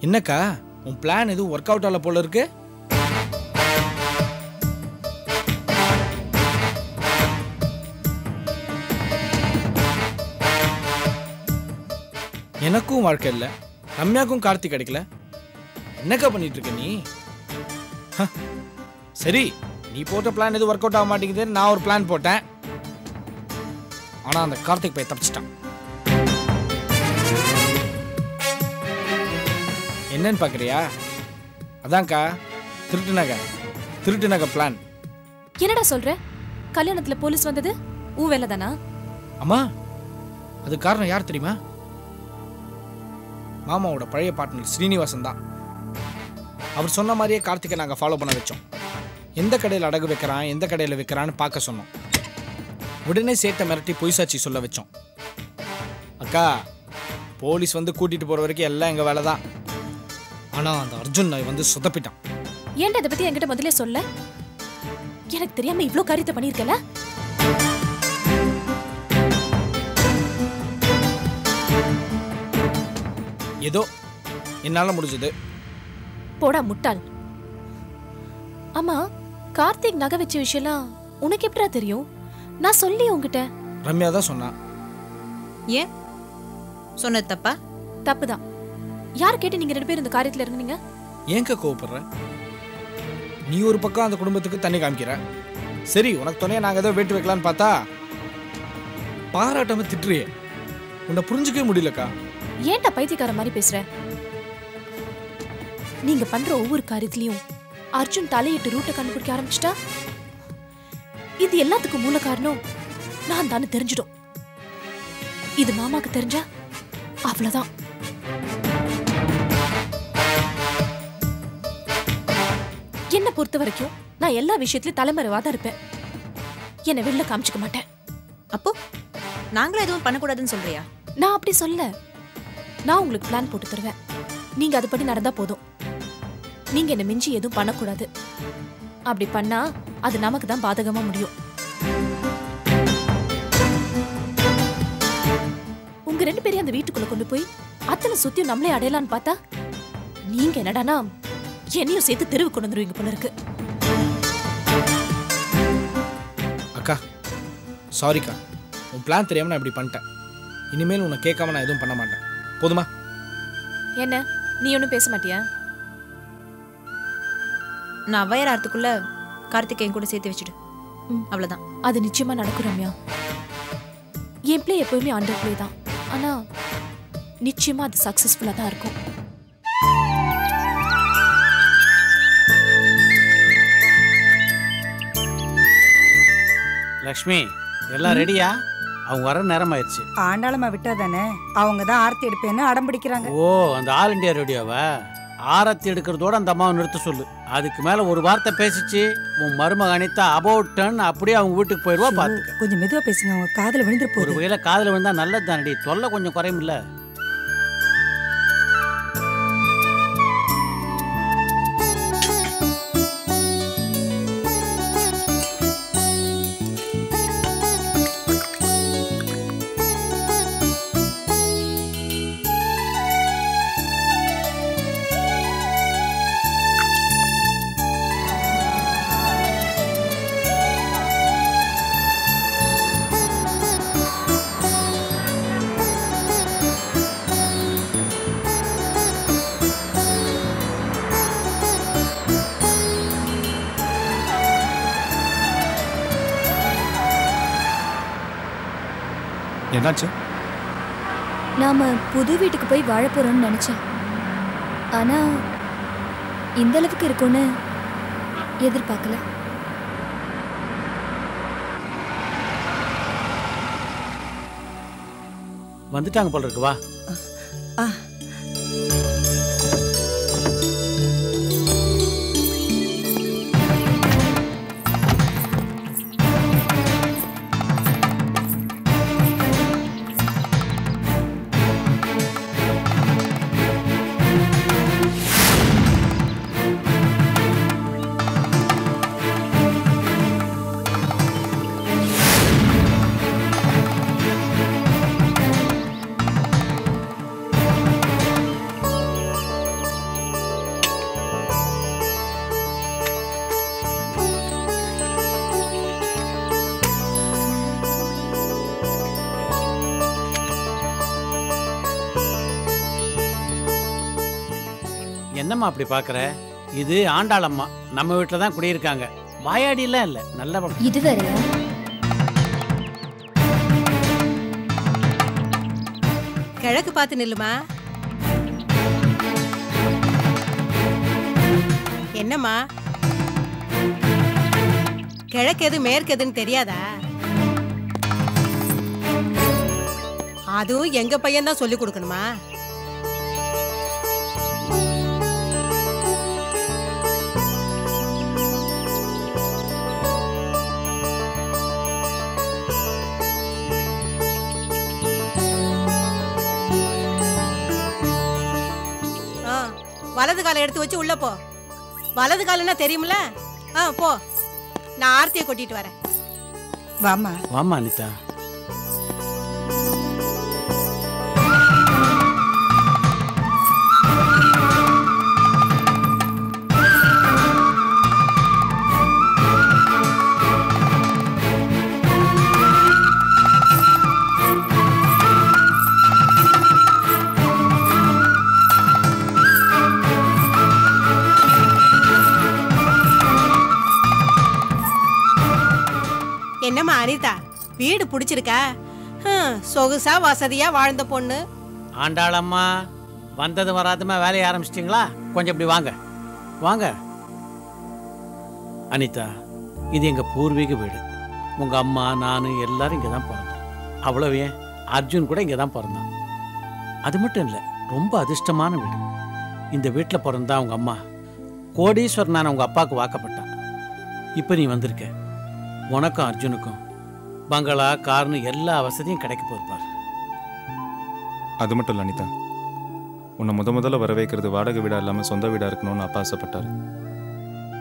என்னக்கா உன் பிளான் எதுவும் ஒர்க் அவுட் ஆகல போல இருக்கு? எனக்கும் வாழ்க்கை இல்லை, ரம்யாக்கும் கார்த்திக் கிடைக்கல. என்னக்கா பண்ணிட்டு இருக்க நீ? சரி, நீ போட்ட பிளான் எதுவும் ஒர்க் அவுட் ஆக மாட்டேங்குது. நான் ஒரு பிளான் போட்டேன், ஆனா அந்த கார்த்திக் போய் தப்பிச்சிட்டான். என்னன்னு பாக்குறியா? அதான்க்கா திருட்டு நகை பிளான். என்னடா சொல்ற? கல்யாணத்துல போலீஸ் வந்தது உன் வேலை தானா? அம்மா, அது காரணம் யார் தெரியுமா? மாமாவோட பழைய பார்ட்னர் ஸ்ரீனிவாசன் தான். அவர் சொன்ன மாதிரியே கார்த்திகை நாங்கள் ஃபாலோ பண்ண வச்சோம். எந்த கடையில் அடகு வைக்கிறான், எந்த கடையில் வைக்கிறான்னு பார்க்க சொன்னோம். உடனே சேட்டை மிரட்டி பொய் சாட்சி சொல்ல வச்சோம். அக்கா, போலீஸ் வந்து கூட்டிட்டு போற வரைக்கும் எல்லாம் எங்க வேலை தான். ஆனா அந்த அர்ஜுன் நாய் வந்து சுதப்பிட்டான். ஏன்டா இதை பத்தி என்கிட்ட முதல்ல சொல்ல? எனக்கு தெரியாம இவ்ளோ காரியத்தை பண்ணிருக்கல. ஏதோ என்னால முடிஞ்சது. போடா முட்டாள். ஆமா, கார்த்திக் நகை வச்ச விஷயம்லாம் உனக்கு எப்படா தெரியும்? நான் சொல்லி உங்ககிட்ட. ரம்யா தான் சொன்னா. ஏன் சொன்னது தப்பா? தப்புதான். யார் கேட்டு நீங்க 2 பேரும் இந்த காரியத்துல இருந்தீங்க? ஏங்க கோவப்படுற? நீ ஒரு பக்கம் அந்த குடும்பத்துக்கு தண்ணி காமிக்கிற. சரி, உனக்கு துணையா நாங்க ஏதோ வெட்டு வைக்கலான்னு பார்த்தா பாராட்டாம திட்டுறியே. உன்னை புரிஞ்சுக்கவே முடியலக்கா. ஏன்டா பைத்தியக்கார மாதிரி பேசுற? நீங்க பண்ற ஒவ்வொரு காரியத்திலயும் அர்ஜுன் தலையிட்டு ரூட்டை கண்டுபிடிக்க ஆரம்பிச்சிட்டா இது எல்லாத்துக்கும் மூல காரணம் நான் தானே தெரிஞ்சிடும். இது மாமாக்கு தெரிஞ்சா அவ்வளவுதான். என்ன பொறுத்த வரைக்கும் நான் எல்லா விஷயத்திலும் தலைமறைவாதான் இருப்பேன். என்னை வெளில காமிச்சுக்க மாட்டேன். அப்போ நாங்களும் எதுவும் பண்ணக்கூடாதுன்னு சொல்றியா? நான் அப்படி சொல்ல. நான் உங்களுக்கு பிளான் போட்டு தருவேன். நீங்க அதுபடி நடந்தா போதும். நீங்க என்ன மிஞ்சி எதுவும் பண்ணக்கூடாது. அப்படி பண்ணா அது நமக்கு தான் பாதகமா முடியும். உங்க 2 பேரையும் அந்த வீட்டுக்குள்ள கொண்டு போய் அத்தனை சுத்தியும் நம்மளே அடையலான்னு பார்த்தா நீங்க என்னடானா என்னையும் சேர்த்து தெருவு கொண்டு வந்துருவீங்க போல இருக்கு. அக்கா, சாரிக்கா. உன் பிளான் தெரியாம நான் இப்படி பண்ணிட்டேன். இனிமேல் உன்னை கேட்காம நான் எதுவும் பண்ண மாட்டேன். போதுமா? என்ன, நீ ஒன்னும் பேச மாட்டியா? நான் வயராத்துக்குள்ள கார்த்திகேயன் கூட சேர்த்து வச்சுடு. அவ்வளவுதான். அது நிச்சயமா நடக்கும் ரம்யா. என் பிளே எப்பவுமே அண்டர் பிளே தான். ஆனா நிச்சயமா அது சக்சஸ்ஃபுல்லா தான் இருக்கும். லக்ஷ்மி, எல்லாம் ரெடியா? அவங்க வர நேரம் ஆயிடுச்சு. ஆண்டாளமா விட்டா தானே அவங்க தான் ஆர்த்தி எடுப்பேன்னு அடம் பிடிக்கிறாங்க. ஓ, அந்த ஆல் இண்டியா ரேடியோவா? ஆரத்தி எடுக்கிறதோட அந்த அம்மாவை நிறுத்த சொல்லு. அதுக்கு மேல ஒரு வார்த்தை பேசிச்சு உன் மருமக அனிதா அபவுட் டன் அப்படியே அவங்க வீட்டுக்கு போயிடுவா. பாத்துக்க. கொஞ்சம் மெதுவா பேசுங்க, அவங்க காதுல விழுந்துரு போகுது. ஒரு வகையில காதுல விழுந்தா நல்லது தானடி, தொல்லை கொஞ்சம் குறையும் இல்ல. என்னாச்சு? நாம புது வீட்டுக்கு போய் வாழ போறோம்னு நினைச்சேன். ஆனா இந்த அளவுக்கு இருக்கும்னு எதிர்பார்க்கல. வந்துட்டாங்க போல இருக்கு. வா. என்னம்மா அப்படி பார்க்குற? இது ஆண்டாளம்மா, நம்ம வீட்டில் தான் குடியிருக்காங்க. வாயாடிலாம் இல்லை, நல்ல இது வேறையா? கிழக்கு பார்த்து நில்லுமா. என்னம்மா கிழக்கு எது மேற்கு எதுன்னு தெரியாதா? அதுவும் எங்க பையன் தான் சொல்லி கொடுக்கணுமா? வலது காலை எடுத்து வச்சு உள்ள போ. வலது காலுன்னா தெரியுமில? போ, நான் ஆர்த்தியை கொட்டிட்டு வரேன். வாமா. வாமா அனிதா. என்னம்மா அனிதா, வீடு பிடிச்சிருக்கா? சொகுசா வசதியா வாழ்ந்த பொண்ணு. ஆண்டாளம்மா, வந்தது வராதுமா வேலையை ஆரம்பிச்சிட்டிங்களா? கொஞ்சம் இப்படி வாங்க வாங்க. அனிதா, இது எங்க பூர்வீக வீடு. உங்க அம்மா, நான் எல்லாரும் இங்கே தான் பிறந்தோம். அவ்வளவு ஏன், அர்ஜுன் கூட இங்கே தான் பிறந்தான். அது மட்டும் இல்லை, ரொம்ப அதிர்ஷ்டமான வீடு. இந்த வீட்டில் பிறந்தா அவங்க அம்மா கோடீஸ்வரனான உங்க அப்பாவுக்கு வாக்கப்பட்டான். இப்போ நீ வந்திருக்க, உனக்கும் அர்ஜுனுக்கும் பங்களா, கார்னு எல்லா வசதியும் கிடைக்க போயிருப்பார். அது மட்டும் இல்லை அனிதா, உன்னை முதல்ல வர வைக்கிறது வாடகை வீடா இல்லாமல் சொந்த வீடா இருக்கணும்னு அப்பா ஆசைப்பட்டார்.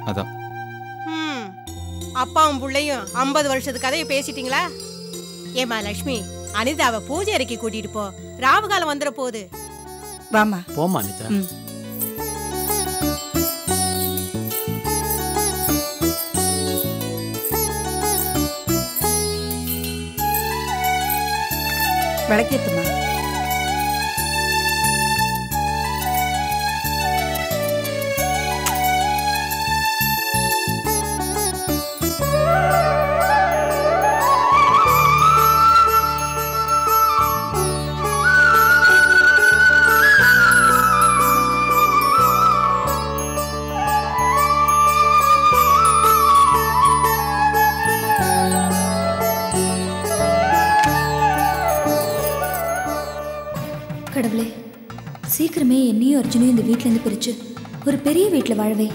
அதான். அப்பாவும் பிள்ளையும் 50 வருஷத்து கதையை பேசிட்டீங்களா? ஏமா லட்சுமி, அனிதாவை பூஜை அறைக்கு கூட்டிட்டு போ. ராவு காலம் வந்துட போகுது. வாமா. போமா அனிதா. விளக்கேத்துமா. கடவுளே, சீக்கிரமே என்னையும் அர்ஜுனையும் இந்த வீட்டிலேருந்து பிரிச்சு ஒரு பெரிய வீட்டில் வாழவே.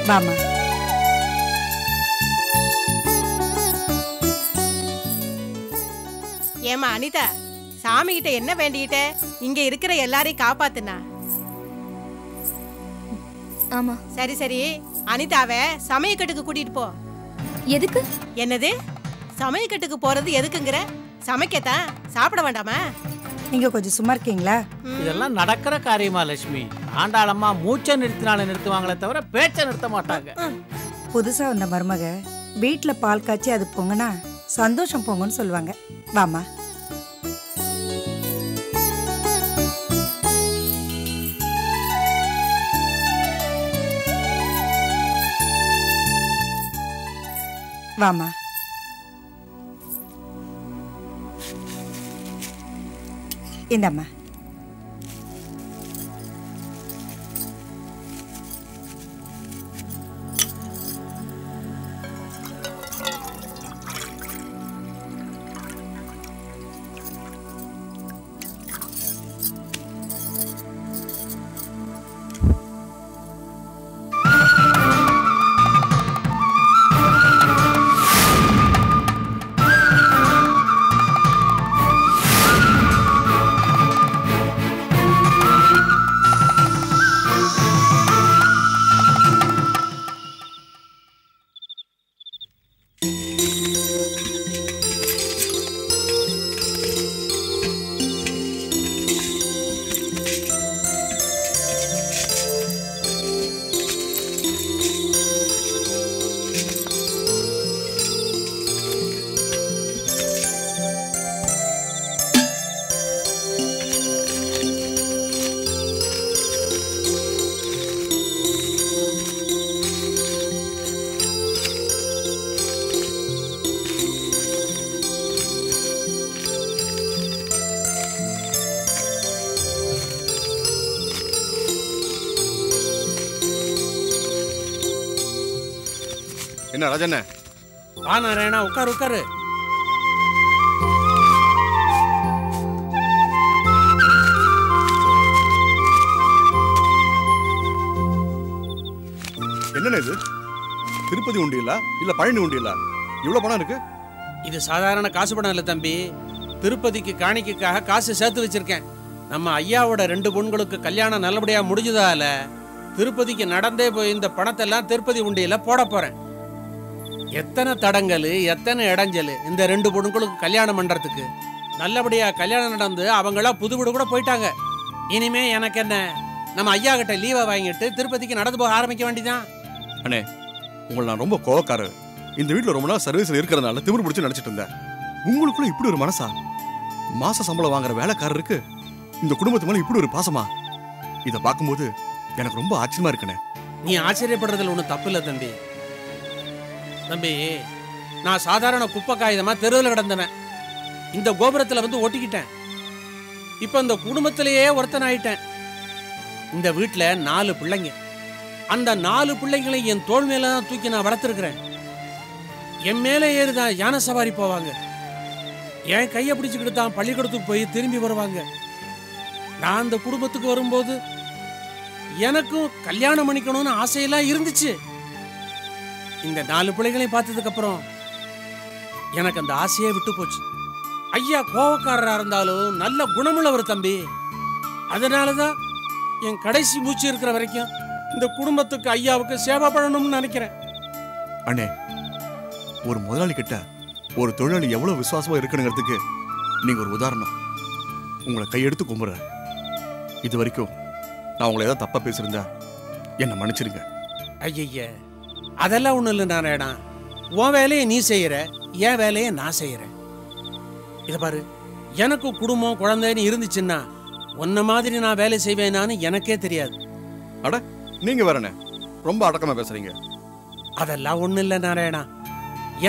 வாமா. ஏமா அனிதா, சாமி கிட்ட என்ன வேண்டிக்கிட்ட? இங்க இருக்கிற எல்லாரையும் காப்பாத்துனா? ஆமா. சரி சரி, அனிதாவை சமயக்கட்டுக்கு கூட்டிட்டு போ. எதுக்கு? என்னது, சமயக்கட்டுக்கு போறது எதுக்குங்கிற? சமைக்கத்தான், சாப்பிட வேண்டாமா? நீங்க கொஞ்சம் சும்மா இருக்கீங்களா? இதெல்லாம் நடக்கிற காரியமா லட்சுமி? ஆண்டாளம்மா மூச்சை நிறுத்தினால நிறுத்துவாங்களே தவிர பேச்சை நிறுத்த மாட்டாங்க. புதுசா வந்த மருமக வீட்டுல பால் காய்ச்சி அது பொங்குனா சந்தோஷம் பொங்குன்னு சொல்லுவாங்க. வாமா. வாமா. இந்தம்மா. என்ன ராஜண்ண? வா நாராயணா, உட்காரு உட்காரு. என்னண்ணே இது? திருப்பதி உண்டியலா இல்ல பழனி உண்டியலா? இவ்வளவு பணம் இருக்கு? இது சாதாரண காசு பணம் இல்லை தம்பி. திருப்பதிக்கு காணிக்கைக்காக காசு சேர்த்து வச்சிருக்கேன். நம்ம ஐயாவோட 2 பொண்களுக்கு கல்யாணம் நல்லபடியா முடிஞ்சதால திருப்பதிக்கு நடந்தே போய் இந்த பணத்தை எல்லாம் திருப்பதி உண்டியில போட போறேன். எத்தனை தடங்கல், எத்தனை இடைஞ்சல் இந்த 2 பொண்களுக்கு கல்யாணம் பண்றதுக்கு. நல்லபடியா கல்யாணம் நடந்து அவங்களா புது வீடு கூட போயிட்டாங்க. இனிமே எனக்கு என்ன, நம்ம ஐயா கிட்ட லீவை வாங்கிட்டு திருப்பதிக்கு நடந்து போக ஆரம்பிக்க வேண்டியதான். அண்ணே, உங்களை நான் ரொம்ப கோவக்காரர். இந்த வீட்டில் ரொம்ப நாள் சர்வீஸ்ல இருக்கிறதுனால திமிரு பிடிச்சு நினைச்சிட்டு இருந்தேன். உங்களுக்குள்ள இப்படி ஒரு மனசா? மாச சம்பளம் வாங்குற வேலைக்காரருக்கு இந்த குடும்பத்து மேல இப்படி ஒரு பாசமா? இதை பார்க்கும்போது எனக்கு ரொம்ப ஆச்சரியமா இருக்குண்ணே. நீ ஆச்சரியப்படுறதுல ஒன்றும் தப்பு இல்லை தம்பி. தம்பி, நான் சாதாரண குப்பை காகிதமா தெருவில் கிடந்தவன். இந்த கோபுரத்தில் வந்து ஒட்டிக்கிட்டேன். இப்போ இந்த குடும்பத்திலேயே ஒருத்தன் ஆயிட்டேன். இந்த வீட்டில் 4 பிள்ளைங்க. அந்த 4 பிள்ளைங்களை என் தோள் மேல தான் தூக்கி நான் வளர்த்துருக்கிறேன். என் மேலே ஏறுதான் யானை சவாரி போவாங்க. என் கையை பிடிச்சுக்கிட்டு தான் பள்ளிக்கூடத்துக்கு போய் திரும்பி வருவாங்க. நான் அந்த குடும்பத்துக்கு வரும்போது எனக்கும் கல்யாணம் பண்ணிக்கணும்னு ஆசையெல்லாம் இருந்துச்சு. இந்த 4 பிள்ளைகளையும் பார்த்ததுக்கு அப்புறம் எனக்கு அந்த ஆசையே விட்டு போச்சு. ஐயா கோவக்காரரா இருந்தாலும் நல்ல குணமுள்ளவர் தம்பி. அதனாலதான் என் கடைசி மூச்சு இருக்கிற வரைக்கும் இந்த குடும்பத்துக்கு ஐயாவுக்கு சேவை பண்ணணும்னு நினைக்கிறேன். அண்ணே, ஒரு முதலாளி கிட்ட ஒரு தொழிலாளி எவ்வளவு விசுவாசமா இருக்கணுங்கிறதுக்கு நீங்க ஒரு உதாரணம். உங்களை கையெடுத்து கும்பிடுறேன். இது வரைக்கும் நான் உங்களை ஏதாவது தப்பா பேசியிருந்தா என்ன மன்னிச்சிருங்க. ஐய, அதெல்லாம் ஒண்ணு இல்லை நாராயணா. உன் வேலையை நீ செய்யற, என் வேலையை நான் செய்யறேன். இதை பாரு, எனக்கு குடும்பம் குழந்தைன்னு இருந்துச்சுன்னா உன்ன மாதிரி நான் வேலை செய்வேனான்னு எனக்கே தெரியாது. அட, நீங்க வேறண்ணே ரொம்ப அடக்கமா பேசுறீங்க. அதெல்லாம் ஒண்ணு இல்லை நாராயணா.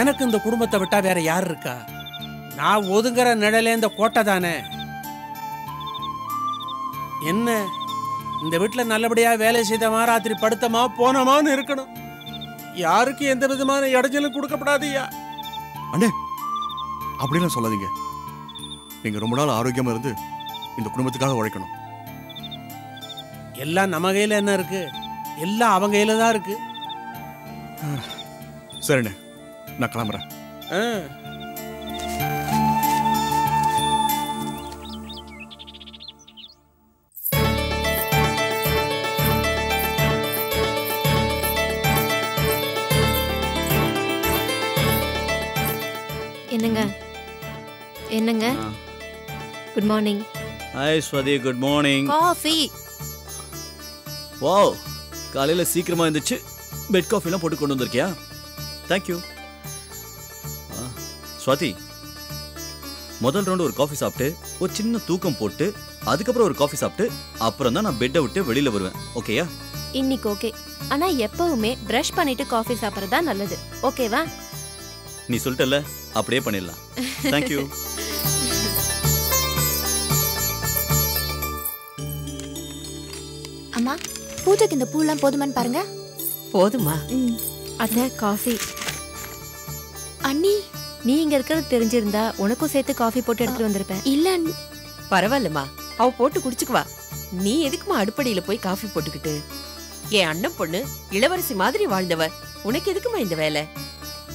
எனக்கு இந்த குடும்பத்தை விட்டா வேற யார் இருக்கா? நான் ஒதுங்குற நிழலே இந்த கோட்டை தானே. என்ன, இந்த வீட்டுல நல்லபடியா வேலை செய்தமா, ராத்திரி படுத்தமா போனமான்னு இருக்கணும். யாருக்கு எந்த விதமான இடைஞ்சலும் கொடுக்கப்படாதுயா. அண்ணே, அப்படிலாம் சொல்லாதீங்க. நீங்க ரொம்ப நாள் ஆரோக்கியமா இருந்து இந்த குடும்பத்துக்காக உழைக்கணும். எல்லாம் நம்ம கையில என்ன இருக்கு? எல்லாம் அவங்க கையில தான் இருக்கு. சரிண்ணே, நான் கிளம்புறேன். என்னங்க என்னங்க good morning. Hi Swathi, good morning. Coffee. Wow, காலையில சீக்கிரமா இருந்துச்சு. பெட் காஃபிலாம் போட்டு கொண்டு வந்திருக்கியா? தேங்க்யூ. ஸ்வாதி, முதல் ரவுண்டு ஒரு காஃபி சாப்பிட்டு ஒரு சின்ன தூக்கம் போட்டு அதுக்கப்புறம் ஒரு காஃபி சாப்பிட்டு அப்புறம் தான் நான் பெட்டை விட்டு வெளியில வருவேன். ஓகேயா? இன்னைக்கு ஓகே. ஆனா எப்பவுமே பிரஷ் பண்ணிட்டு காஃபி சாப்பிட்றதா நல்லது. ஓகேவா? நீ சொல்லிட்டல, அப்படியே பண்ணிடலாம். தேங்க்யூ. அம்மா, பூஜைக்கு இந்த பூலாம் போதுமான்னு பாருங்க. போதுமா? அத காஃபி. அண்ணி, நீ இங்க இருக்கிறது தெரிஞ்சிருந்தா உனக்கும் சேர்த்து காஃபி போட்டு எடுத்துட்டு வந்திருப்பேன். இல்ல பரவாயில்லம்மா, அவ போட்டு குடிச்சுக்குவா. நீ எதுக்குமா அடுப்படியில போய் காஃபி போட்டுக்கிட்டு? என் அண்ணன் பொண்ணு இளவரசி மாதிரி வாழ்ந்தவ. உனக்கு எதுக்குமா இந்த வேலை?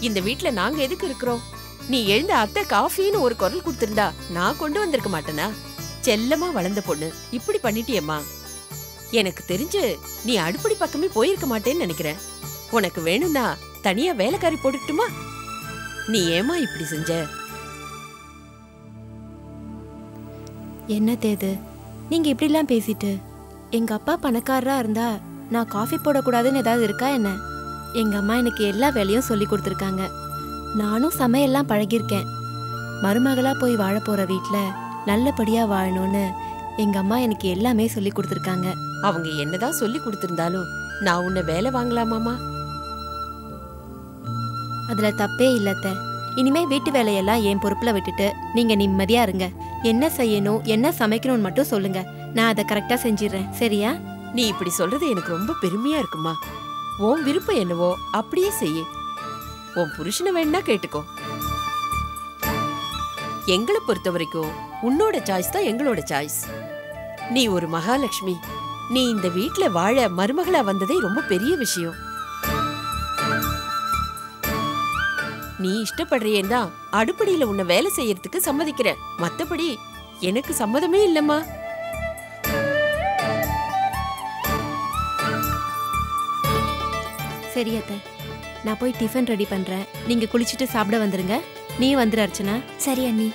இந்த வீட்டுல நாங்க எதுக்கு இருக்கிறோம்? நீ எழுந்த அத்தை காஃபின்னு ஒரு குரல் கொடுத்திருந்தா நான் கொண்டு வந்திருக்க மாட்டேனா? செல்லமா வளர்ந்த பொண்ணு இப்படி பண்ணிட்டியம்மா. எனக்கு தெரிஞ்சு நீ அடுப்படி பக்கமே போயிருக்க மாட்டேன்னு நினைக்கிறேன். உனக்கு வேணும்னா தனியா வேலைக்காரி போட்டுக்கிட்டுமா? நீ ஏமா இப்படி செஞ்ச? என்ன தேது நீங்க இப்படிலாம் பேசிட்டு? எங்க அப்பா பணக்காரரா இருந்தா நான் காஃபி போடக்கூடாதுன்னு ஏதாவது இருக்கா என்ன? எங்க அம்மா எனக்கு எல்லா வேலையும் சொல்லி கொடுத்துருக்காங்க. நானும் சமையல்லாம் பழகிருக்கேன். மருமகளா போய் வாழ போற வீட்டுல நல்லபடியா வாழணும்னு எங்க அம்மா எனக்கு எல்லாமே சொல்லி கொடுத்துருக்காங்க. அவங்க என்னதான் சொல்லி கொடுத்திருந்தாலும் நான் உன்னை வேலை வாங்கலாமாமா? அதுல தப்பே இல்லத்த. இனிமே வீட்டு வேலையெல்லாம் என் பொறுப்புல விட்டுட்டு நீங்க நிம்மதியா இருங்க. என்ன செய்யணும், என்ன சமைக்கணும்னு மட்டும் சொல்லுங்க. நான் அதை கரெக்டா செஞ்சிடுறேன். சரியா? நீ இப்படி சொல்றது எனக்கு ரொம்ப பெருமையா இருக்குமா. உன் விருப்பம் என்னவோ அப்படியே செய்ய. உன் புருஷனை வேணா கேட்டுக்கோ. எங்களை பொறுத்த வரைக்கும் உன்னோட சாய்ஸ் தான் எங்களோட சாய்ஸ். நீ ஒரு மகாலட்சுமி. நீ இந்த வீட்ல வாழ மருமகளா வந்ததே ரொம்ப பெரிய விஷயம். நீ இஷ்டப்படுறியேன்னா அடுப்படியில உன்னை வேலை செய்யறதுக்கு சம்மதிக்கிறேன். மத்தபடி எனக்கு சம்மதமே இல்லம்மா. சரி அத்தை, நான் போய் டிஃபன் ரெடி பண்றேன். நீங்க குளிச்சுட்டு சாப்பிட வந்துருங்க. நீ வந்துரு அர்ச்சனா. சரி அண்ணி.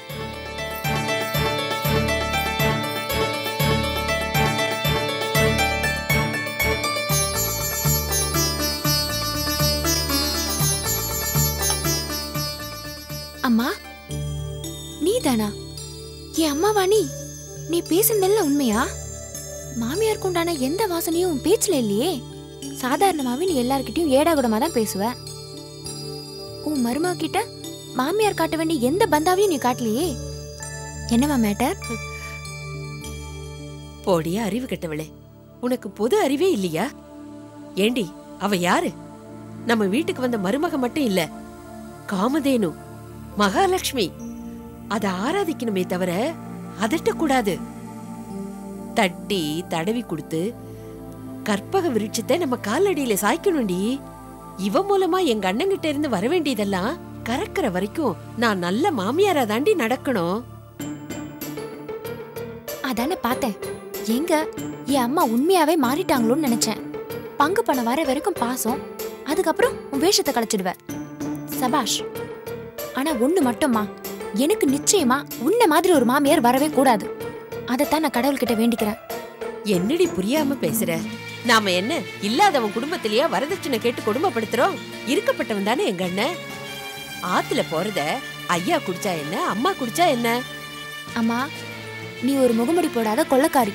அம்மா, நீ தானா? என் அம்மாவா நீ? நீ பேசுனதெல்லாம் உண்மையா? மாமியாருக்கு உண்டான எந்த வாசனையும் உன் பேச்சுல இல்லையே. சாதாரணமாவே நீ எல்லார்கிட்டயும் ஏடாகுடமா தான் பேசுவ. உன் மருமக கிட்ட மாமியார் காட்ட வேண்டிய எந்த பந்தாவையும் நீ காட்டலையே. என்னவா மேட்டர்? போடியா அறிவு கெட்டவளே, உனக்கு பொது அறிவே இல்லையா? ஏண்டி, அவ யாரு? நம்ம வீட்டுக்கு வந்த மருமக மட்டும் இல்ல, காமதேனு, மகாலட்சுமி. அத ஆராதிக்கணுமே தவிர அதட்டக்கூடாது. தட்டி தடவி கொடுத்து கற்பக விருட்சத்தை நம்ம காலடியில சாய்க்கணும்டி. இவ மூலமா எங்க அண்ணங்கிட்ட இருந்து வர வேண்டியதெல்லாம் கறக்கிற வரைக்கும் நான் நல்ல மாமியாரா தாண்டி நடக்கணும். அதானே பார்த்தேன். எங்க என் அம்மா உண்மையாவே மாறிட்டாங்களோன்னு நினைச்சேன். பங்கு பணம் வர வரைக்கும் பாசம், அதுக்கப்புறம் உன் வேஷத்தை கலைச்சிடுவ. சபாஷ். ஆனா ஒண்ணு மட்டும்மா, எனக்கு நிச்சயமா உன்ன மாதிரி ஒரு மாமியார் வரவே கூடாது. அதைத்தான் நான் கடவுள்கிட்ட வேண்டிக்கிறேன். என்னடி புரியாம பேசுற? நாம என்ன இல்லாதவன் குடும்பத்திலேயே வரதட்சணை கேட்டு குடும்பப்படுத்துறோம்? இருக்கப்பட்டவன் தானே எங்க அண்ணன். ஆத்துல போறத ஐயா குடிச்சா என்ன, அம்மா குடிச்சா என்ன? அம்மா, நீ ஒரு முகமுடி போடாத கொள்ளக்காரி.